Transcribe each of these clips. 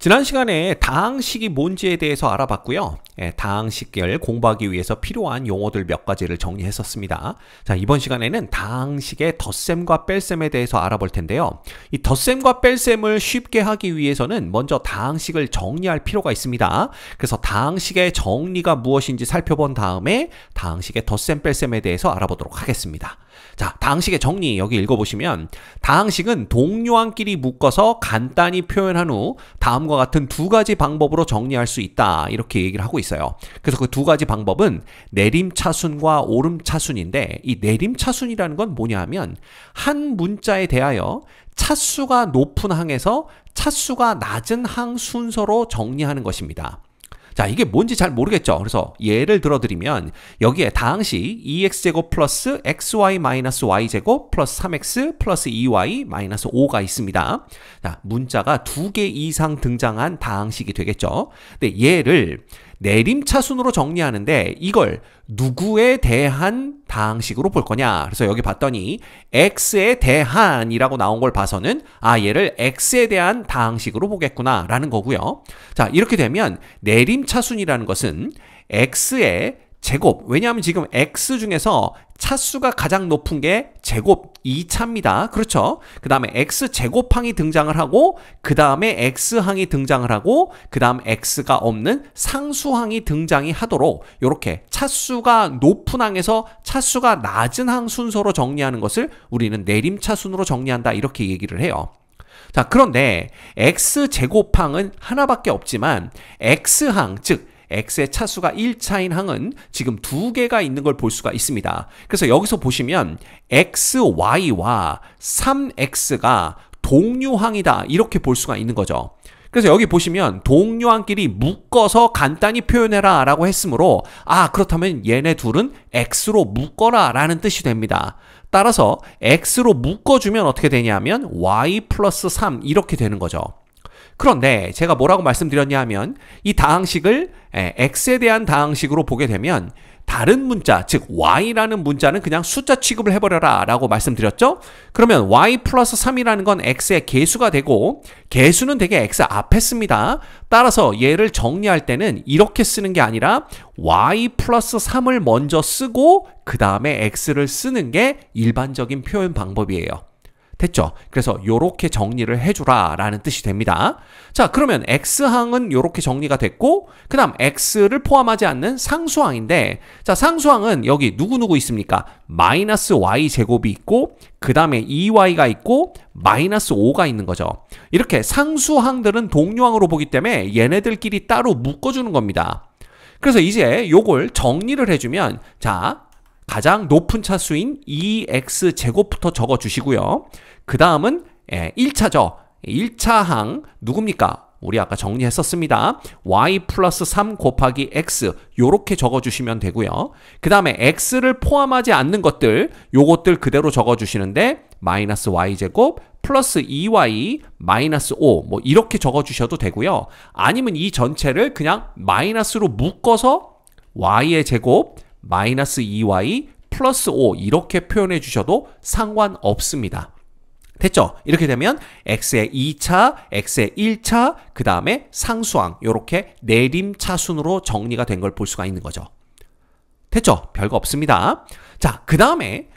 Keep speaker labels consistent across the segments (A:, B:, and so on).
A: 지난 시간에 다항식이 뭔지에 대해서 알아봤고요. 다항식을 공부하기 위해서 필요한 용어들 몇 가지를 정리했었습니다. 자, 이번 시간에는 다항식의 덧셈과 뺄셈에 대해서 알아볼 텐데요. 이 덧셈과 뺄셈을 쉽게 하기 위해서는 먼저 다항식을 정리할 필요가 있습니다. 그래서 다항식의 정리가 무엇인지 살펴본 다음에 다항식의 덧셈, 뺄셈에 대해서 알아보도록 하겠습니다. 자, 다항식의 정리 여기 읽어보시면 다항식은 동료항끼리 묶어서 간단히 표현한 후 다음과 같은 두 가지 방법으로 정리할 수 있다 이렇게 얘기를 하고 있어요. 그래서 그 두 가지 방법은 내림차순과 오름차순인데 이 내림차순이라는 건 뭐냐 하면 한 문자에 대하여 차수가 높은 항에서 차수가 낮은 항 순서로 정리하는 것입니다. 자, 이게 뭔지 잘 모르겠죠. 그래서 예를 들어드리면 여기에 다항식 2x제곱 플러스 xy 마이너스 y제곱 플러스 3x 플러스 2y 마이너스 5가 있습니다. 자, 문자가 두 개 이상 등장한 다항식이 되겠죠. 근데 얘를 내림차순으로 정리하는데 이걸 누구에 대한 다항식으로 볼 거냐. 그래서 여기 봤더니 x에 대한이라고 나온 걸 봐서는 얘를 x에 대한 다항식으로 보겠구나 라는 거고요. 자, 이렇게 되면 내림차순이라는 것은 x의 제곱, 왜냐하면 지금 x 중에서 차수가 가장 높은 게 제곱 2차입니다. 그렇죠? 그 다음에 x제곱항이 등장을 하고 그 다음에 x항이 등장을 하고 그 다음 x가 없는 상수항이 등장이 하도록 이렇게 차수가 높은 항에서 차수가 낮은 항 순서로 정리하는 것을 우리는 내림차순으로 정리한다 이렇게 얘기를 해요. 자, 그런데 x제곱항은 하나밖에 없지만 x항, 즉 x의 차수가 1차인 항은 지금 두 개가 있는 걸 볼 수가 있습니다. 그래서 여기서 보시면 xy와 3x가 동류항이다 이렇게 볼 수가 있는 거죠. 그래서 여기 보시면 동류항끼리 묶어서 간단히 표현해라 라고 했으므로 그렇다면 얘네 둘은 x로 묶어라 라는 뜻이 됩니다. 따라서 x로 묶어주면 어떻게 되냐면 y 플러스 3 이렇게 되는 거죠. 그런데 제가 뭐라고 말씀드렸냐 하면 이 다항식을 x에 대한 다항식으로 보게 되면 다른 문자, 즉 y라는 문자는 그냥 숫자 취급을 해버려라 라고 말씀드렸죠? 그러면 y 플러스 3이라는 건 x의 개수가 되고 개수는 되게 x 앞에 씁니다. 따라서 얘를 정리할 때는 이렇게 쓰는 게 아니라 y 플러스 3을 먼저 쓰고 그 다음에 x를 쓰는 게 일반적인 표현 방법이에요. 됐죠? 그래서 요렇게 정리를 해주라 라는 뜻이 됩니다. 자, 그러면 x항은 요렇게 정리가 됐고 그 다음 x를 포함하지 않는 상수항인데 자, 상수항은 여기 누구 있습니까? 마이너스 y제곱이 있고 그 다음에 2y가 있고 마이너스 5가 있는 거죠. 이렇게 상수항들은 동류항으로 보기 때문에 얘네들끼리 따로 묶어주는 겁니다. 그래서 이제 요걸 정리를 해주면 자, 가장 높은 차수인 2x제곱부터 적어주시고요. 그 다음은 1차죠. 1차항 누굽니까? 우리 아까 정리했었습니다. y 플러스 3 곱하기 x 요렇게 적어주시면 되고요. 그 다음에 x를 포함하지 않는 것들 요것들 그대로 적어주시는데 마이너스 y제곱 플러스 2y 마이너스 5 뭐 이렇게 적어주셔도 되고요. 아니면 이 전체를 그냥 마이너스로 묶어서 y의 제곱 마이너스 2y 플러스 5 이렇게 표현해 주셔도 상관없습니다. 됐죠? 이렇게 되면 x의 2차, x의 1차, 그 다음에 상수항 이렇게 내림차순으로 정리가 된 걸 볼 수가 있는 거죠. 됐죠? 별거 없습니다. 자, 그 다음에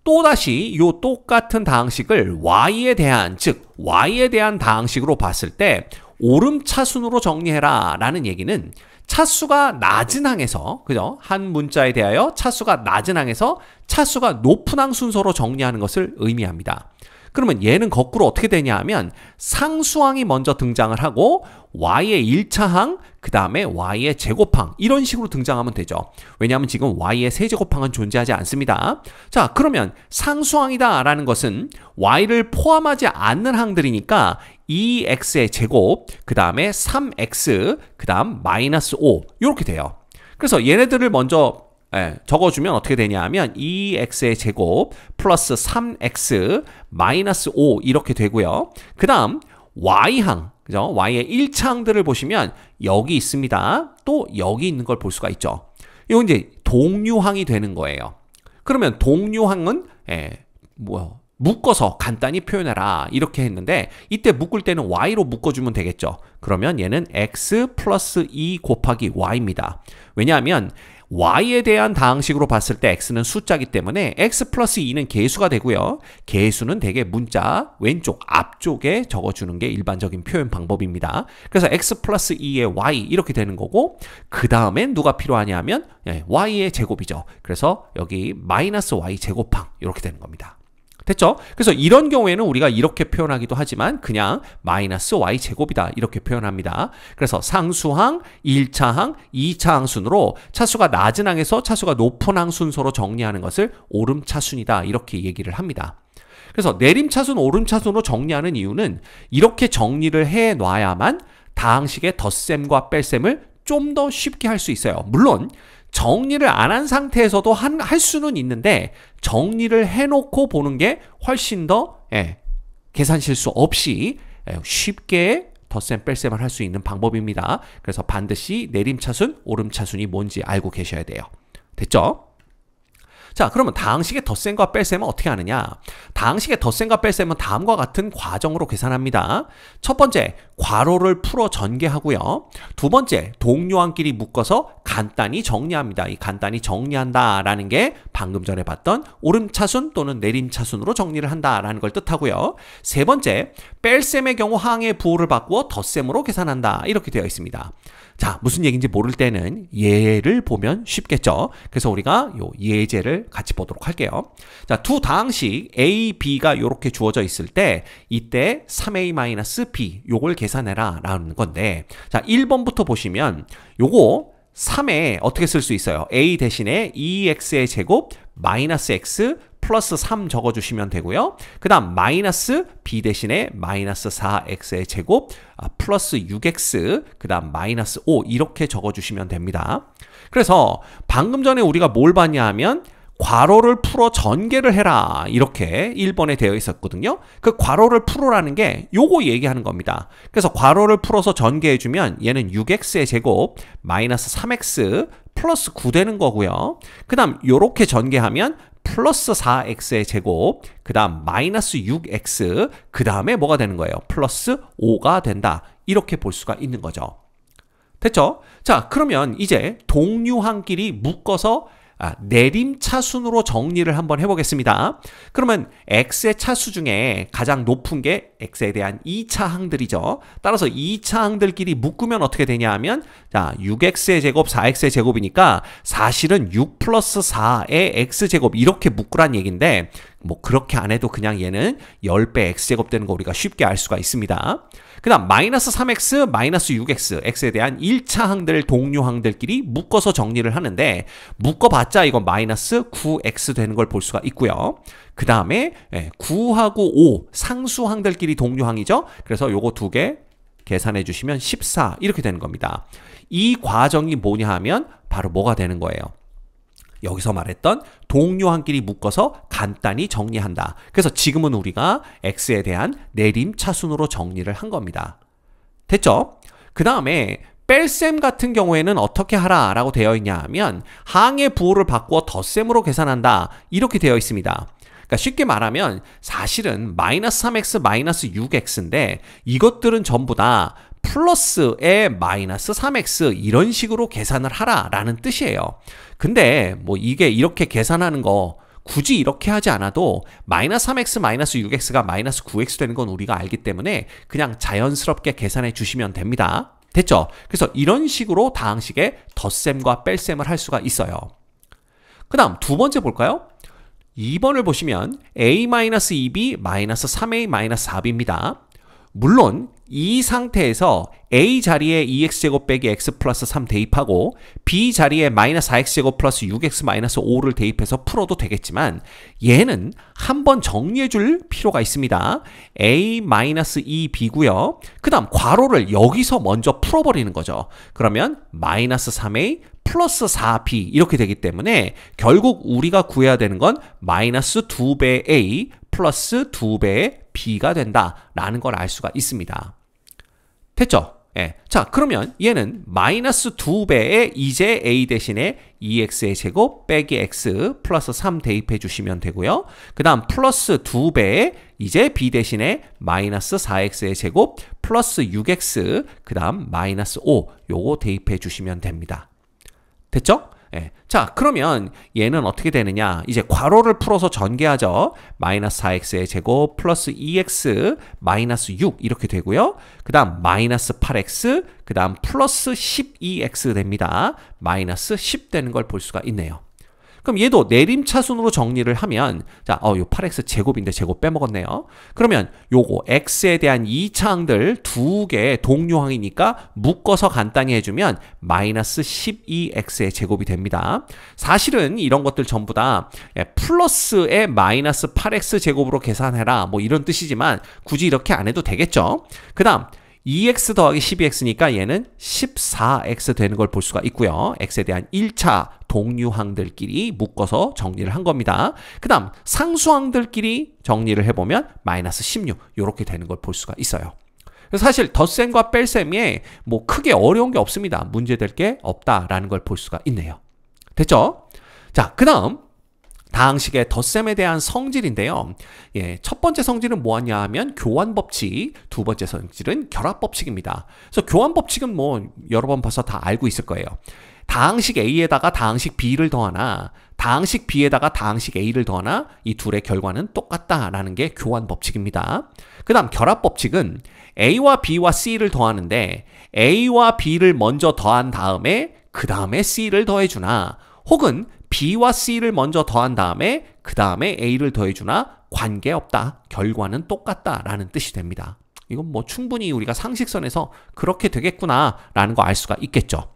A: 또다시 요 똑같은 다항식을 y에 대한, 즉 y에 대한 다항식으로 봤을 때 오름차순으로 정리해라 라는 얘기는 차수가 낮은 항에서, 그죠? 한 문자에 대하여 차수가 낮은 항에서 차수가 높은 항 순서로 정리하는 것을 의미합니다. 그러면 얘는 거꾸로 어떻게 되냐 하면 상수항이 먼저 등장을 하고 y의 1차항, 그 다음에 y의 제곱항 이런 식으로 등장하면 되죠. 왜냐하면 지금 y의 세제곱항은 존재하지 않습니다. 자, 그러면 상수항이다 라는 것은 y를 포함하지 않는 항들이니까 2x의 제곱, 그 다음에 3x, 그 다음 마이너스 5 이렇게 돼요. 그래서 얘네들을 먼저 적어주면 어떻게 되냐 하면 2x의 제곱 플러스 3x 마이너스 5 이렇게 되고요. 그 다음 y항, 그죠? y의 1차항들을 보시면 여기 있습니다. 또 여기 있는 걸 볼 수가 있죠. 이건 이제 동류항이 되는 거예요. 그러면 동류항은 묶어서 간단히 표현해라 이렇게 했는데 이때 묶을 때는 y로 묶어주면 되겠죠. 그러면 얘는 x 플러스 2 곱하기 y입니다. 왜냐하면 y에 대한 다항식으로 봤을 때 x는 숫자이기 때문에 x 플러스 2는 계수가 되고요. 계수는 대개 문자 왼쪽 앞쪽에 적어주는 게 일반적인 표현 방법입니다. 그래서 x 플러스 2의 y 이렇게 되는 거고 그 다음엔 누가 필요하냐면 y의 제곱이죠. 그래서 여기 마이너스 y 제곱항 이렇게 되는 겁니다. 됐죠? 그래서 이런 경우에는 우리가 이렇게 표현하기도 하지만 그냥 마이너스 y 제곱이다 이렇게 표현합니다. 그래서 상수항, 1차항, 2차항 순으로 차수가 낮은 항에서 차수가 높은 항 순서로 정리하는 것을 오름차순이다 이렇게 얘기를 합니다. 그래서 내림차순, 오름차순으로 정리하는 이유는 이렇게 정리를 해놔야만 다항식의 덧셈과 뺄셈을 좀 더 쉽게 할 수 있어요. 물론 정리를 안 한 상태에서도 할 수는 있는데 정리를 해놓고 보는 게 훨씬 더 계산 실수 없이 쉽게 덧셈 뺄셈을 할 수 있는 방법입니다. 그래서 반드시 내림차순, 오름차순이 뭔지 알고 계셔야 돼요. 됐죠? 자, 그러면 다항식의 덧셈과 뺄셈은 어떻게 하느냐? 다항식의 덧셈과 뺄셈은 다음과 같은 과정으로 계산합니다. 첫 번째, 괄호를 풀어 전개하고요. 두 번째, 동료항끼리 묶어서 간단히 정리합니다. 이 간단히 정리한다라는 게 방금 전에 봤던 오름차순 또는 내림차순으로 정리를 한다라는 걸 뜻하고요. 세 번째, 뺄셈의 경우 항의 부호를 바꾸어 덧셈으로 계산한다. 이렇게 되어 있습니다. 자, 무슨 얘기인지 모를 때는 예를 보면 쉽겠죠. 그래서 우리가 요 예제를 같이 보도록 할게요. 자, 두 다항식 A, B가 이렇게 주어져 있을 때 이때 3A-B 요걸 계산해라 라는 건데 자, 1번부터 보시면 요거 3에 어떻게 쓸 수 있어요? A 대신에 2x의 제곱 마이너스 x 플러스 3 적어주시면 되고요. 그 다음 마이너스 b 대신에 마이너스 4x의 제곱 플러스 6x 그 다음 마이너스 5 이렇게 적어주시면 됩니다. 그래서 방금 전에 우리가 뭘 봤냐 하면 괄호를 풀어 전개를 해라 이렇게 1번에 되어 있었거든요. 그 괄호를 풀어라는 게 요거 얘기하는 겁니다. 그래서 괄호를 풀어서 전개해주면 얘는 6x의 제곱 마이너스 3x 플러스 9 되는 거고요. 그 다음 요렇게 전개하면 플러스 4x의 제곱, 그 다음 마이너스 6x, 그 다음에 뭐가 되는 거예요? 플러스 5가 된다. 이렇게 볼 수가 있는 거죠. 됐죠? 자, 그러면 이제 동류항끼리 묶어서 내림차순으로 정리를 한번 해보겠습니다. 그러면 x의 차수 중에 가장 높은 게 x에 대한 2차항들이죠. 따라서 2차항들끼리 묶으면 어떻게 되냐 하면 자 6x의 제곱, 4x의 제곱이니까 사실은 6 플러스 4의 x제곱 이렇게 묶으란 얘기인데 뭐 그렇게 안 해도 그냥 얘는 10배 x제곱 되는 거 우리가 쉽게 알 수가 있습니다. 그 다음 마이너스 3x, 마이너스 6x, x에 대한 1차항들, 동류항들끼리 묶어서 정리를 하는데 묶어봤자 이건 마이너스 9x 되는 걸 볼 수가 있고요. 그 다음에 9하고 5 상수항들끼리 동류항이죠. 그래서 요거 두 개 계산해 주시면 14 이렇게 되는 겁니다. 이 과정이 뭐냐 하면 바로 뭐가 되는 거예요? 여기서 말했던 동류항끼리 묶어서 간단히 정리한다. 그래서 지금은 우리가 x에 대한 내림차순으로 정리를 한 겁니다. 됐죠? 그 다음에 뺄셈 같은 경우에는 어떻게 하라 라고 되어 있냐 하면 항의 부호를 바꾸어 덧셈으로 계산한다. 이렇게 되어 있습니다. 그러니까 쉽게 말하면 사실은 마이너스 3x 마이너스 6x인데 이것들은 전부 다 플러스에 마이너스 3x 이런 식으로 계산을 하라 라는 뜻이에요. 근데 뭐 이게 이렇게 계산하는 거 굳이 이렇게 하지 않아도 마이너스 3x 마이너스 6x가 마이너스 9x 되는 건 우리가 알기 때문에 그냥 자연스럽게 계산해 주시면 됩니다. 됐죠? 그래서 이런 식으로 다항식의 덧셈과 뺄셈을 할 수가 있어요. 그 다음 두 번째 볼까요? 2번을 보시면 a-2b-3a-4b입니다. 물론 이 상태에서 a 자리에 2x제곱 빼기 x 플러스 3 대입하고 b 자리에 마이너스 4x제곱 플러스 6x 마이너스 5를 대입해서 풀어도 되겠지만 얘는 한번 정리해 줄 필요가 있습니다. a-2b고요. 그 다음 괄호를 여기서 먼저 풀어버리는 거죠. 그러면 마이너스 3a 플러스 4b 이렇게 되기 때문에 결국 우리가 구해야 되는 건 마이너스 2배 a 플러스 2배의 b가 된다라는 걸 알 수가 있습니다. 됐죠? 예. 자, 그러면 얘는 마이너스 2배의 이제 a 대신에 2x의 제곱 빼기 x 플러스 3 대입해 주시면 되고요. 그 다음 플러스 2배의 이제 b 대신에 마이너스 4x의 제곱 플러스 6x 그 다음 마이너스 5 요거 대입해 주시면 됩니다. 됐죠? 예. 자, 그러면 얘는 어떻게 되느냐? 이제 괄호를 풀어서 전개하죠. 마이너스 4x의 제곱 플러스 2x 마이너스 6 이렇게 되고요. 그 다음 마이너스 8x 그 다음 플러스 12x 됩니다. 마이너스 10 되는 걸 볼 수가 있네요. 그럼 얘도 내림차순으로 정리를 하면 자, 요 8x 제곱인데 제곱 빼먹었네요. 그러면 요거 x에 대한 2차항들 두 개 동류항이니까 묶어서 간단히 해주면 마이너스 12x의 제곱이 됩니다. 사실은 이런 것들 전부 다 플러스에 마이너스 8x 제곱으로 계산해라 뭐 이런 뜻이지만 굳이 이렇게 안 해도 되겠죠. 그 다음 2x 더하기 12x니까 얘는 14x 되는 걸 볼 수가 있고요. x에 대한 1차 동류항들끼리 묶어서 정리를 한 겁니다. 그 다음 상수항들끼리 정리를 해보면 마이너스 16 이렇게 되는 걸 볼 수가 있어요. 그래서 사실 덧셈과 뺄셈에 뭐 크게 어려운 게 없습니다. 문제될 게 없다라는 걸 볼 수가 있네요. 됐죠? 자, 그 다음 다항식의 덧셈에 대한 성질인데요. 예, 첫 번째 성질은 뭐냐 하면 교환법칙, 두 번째 성질은 결합법칙입니다. 그래서 교환법칙은 뭐 여러 번 봐서 다 알고 있을 거예요. 다항식 A에다가 다항식 B를 더하나 다항식 B에다가 다항식 A를 더하나 이 둘의 결과는 똑같다라는 게 교환법칙입니다. 그 다음 결합법칙은 A와 B와 C를 더하는데 A와 B를 먼저 더한 다음에 그 다음에 C를 더해주나 혹은 B와 C를 먼저 더한 다음에 그 다음에 A를 더해주나 관계없다. 결과는 똑같다라는 뜻이 됩니다. 이건 뭐 충분히 우리가 상식선에서 그렇게 되겠구나 라는 거 알 수가 있겠죠.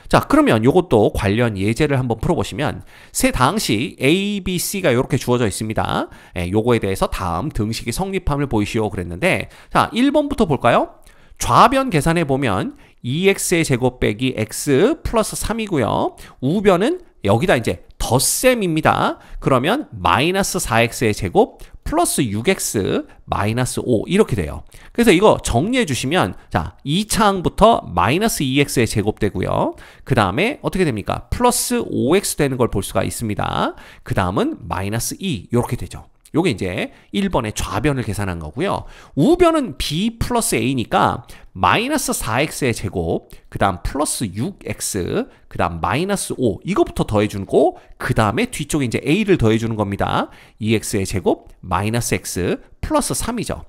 A: 자, 그러면 이것도 관련 예제를 한번 풀어보시면 세 다항식 A, B, C가 이렇게 주어져 있습니다. 요거에 대해서 다음 등식이 성립함을 보이시오 그랬는데 자, 1번부터 볼까요? 좌변 계산해 보면 2x의 제곱 빼기 x 플러스 3이고요. 우변은 여기다 이제 덧셈입니다. 그러면 마이너스 4x의 제곱 플러스 6x 마이너스 5 이렇게 돼요. 그래서 이거 정리해 주시면 자 2차항부터 마이너스 2x의 제곱 되고요. 그 다음에 어떻게 됩니까? 플러스 5x 되는 걸 볼 수가 있습니다. 그 다음은 마이너스 2 이렇게 되죠. 요게 이제 1번의 좌변을 계산한 거고요. 우변은 b 플러스 a니까 마이너스 4x의 제곱, 그 다음 플러스 6x, 그 다음 마이너스 5 이것부터 더해주고 그 다음에 뒤쪽에 이제 a를 더해주는 겁니다. 2x의 제곱 마이너스 x 플러스 3이죠.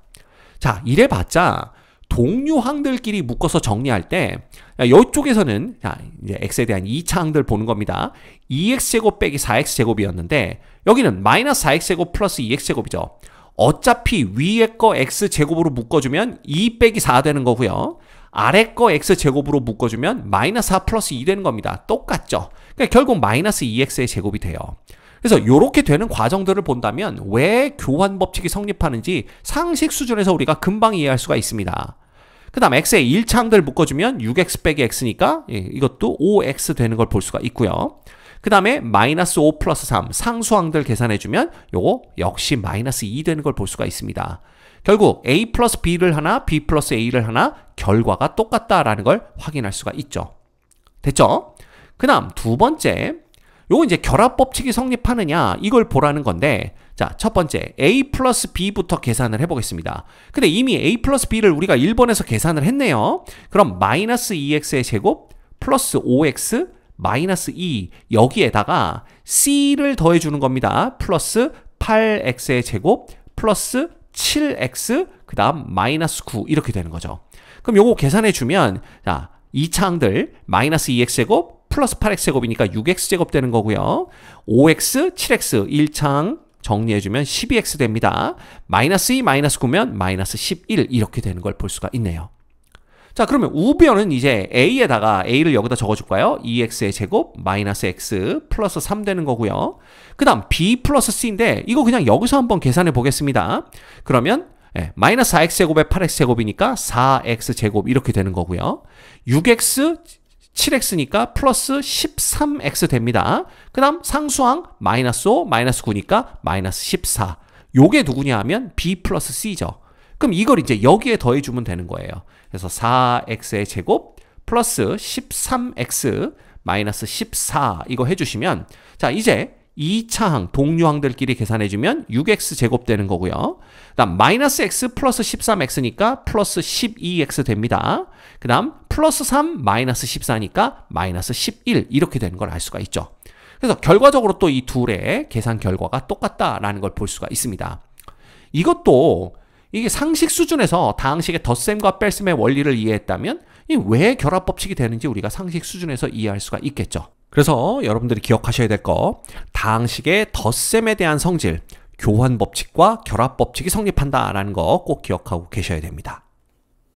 A: 자, 이래봤자 동류항들끼리 묶어서 정리할 때 이쪽에서는 이제 x에 대한 2차항들 보는 겁니다. 2x제곱 빼기 4x제곱이었는데 여기는 마이너스 4x제곱 플러스 2x제곱이죠. 어차피 위에 거 x제곱으로 묶어주면 2 빼기 4 되는 거고요. 아래 거 x제곱으로 묶어주면 마이너스 4 플러스 2 되는 겁니다. 똑같죠. 그러니까 결국 마이너스 2x의 제곱이 돼요. 그래서 이렇게 되는 과정들을 본다면 왜 교환법칙이 성립하는지 상식 수준에서 우리가 금방 이해할 수가 있습니다. 그 다음 x의 1차항들 묶어주면 6x 빼기 x니까 이것도 5x 되는 걸 볼 수가 있고요. 그 다음에 마이너스 5 플러스 3 상수항들 계산해주면 요거 역시 마이너스 2 되는 걸 볼 수가 있습니다. 결국 a 플러스 b를 하나 b 플러스 a를 하나 결과가 똑같다라는 걸 확인할 수가 있죠. 됐죠? 그 다음 두 번째 요거 이제 결합법칙이 성립하느냐 이걸 보라는 건데 자, 첫 번째 a 플러스 b부터 계산을 해보겠습니다. 근데 이미 a 플러스 b를 우리가 1번에서 계산을 했네요. 그럼 마이너스 2x의 제곱 플러스 5x 마이너스 2 여기에다가 c를 더해주는 겁니다. 플러스 8x의 제곱 플러스 7x 그 다음 마이너스 9 이렇게 되는 거죠. 그럼 요거 계산해주면 자 2차항들 마이너스 2x제곱 플러스 8x제곱이니까 6x제곱 되는 거고요. 5x, 7x 1차항 정리해주면 12x 됩니다. 마이너스 2, 마이너스 9면 마이너스 11 이렇게 되는 걸 볼 수가 있네요. 자, 그러면 우변은 이제 a에다가 a를 여기다 적어줄까요? 2x의 제곱 마이너스 x 플러스 3 되는 거고요. 그 다음 b 플러스 c인데 이거 그냥 여기서 한번 계산해 보겠습니다. 그러면 마이너스 4x제곱에 8x제곱이니까 4x제곱 이렇게 되는 거고요. 6x 7x니까 플러스 13x 됩니다. 그 다음 상수항 마이너스 5, 마이너스 9니까 마이너스 14. 요게 누구냐 하면 b 플러스 c죠. 그럼 이걸 이제 여기에 더해주면 되는 거예요. 그래서 4x의 제곱 플러스 13x 마이너스 14 이거 해주시면 자 이제 2차항 동류항들끼리 계산해주면 6x 제곱 되는 거고요. 그 다음 마이너스 x 플러스 13x니까 플러스 12x 됩니다. 그 다음 플러스 3 마이너스 14니까 마이너스 11 이렇게 되는 걸 알 수가 있죠. 그래서 결과적으로 또 이 둘의 계산 결과가 똑같다라는 걸 볼 수가 있습니다. 이것도 이게 상식 수준에서 다항식의 덧셈과 뺄셈의 원리를 이해했다면 이 왜 결합 법칙이 되는지 우리가 상식 수준에서 이해할 수가 있겠죠. 그래서 여러분들이 기억하셔야 될 거, 다항식의 덧셈에 대한 성질, 교환 법칙과 결합 법칙이 성립한다라는 거 꼭 기억하고 계셔야 됩니다.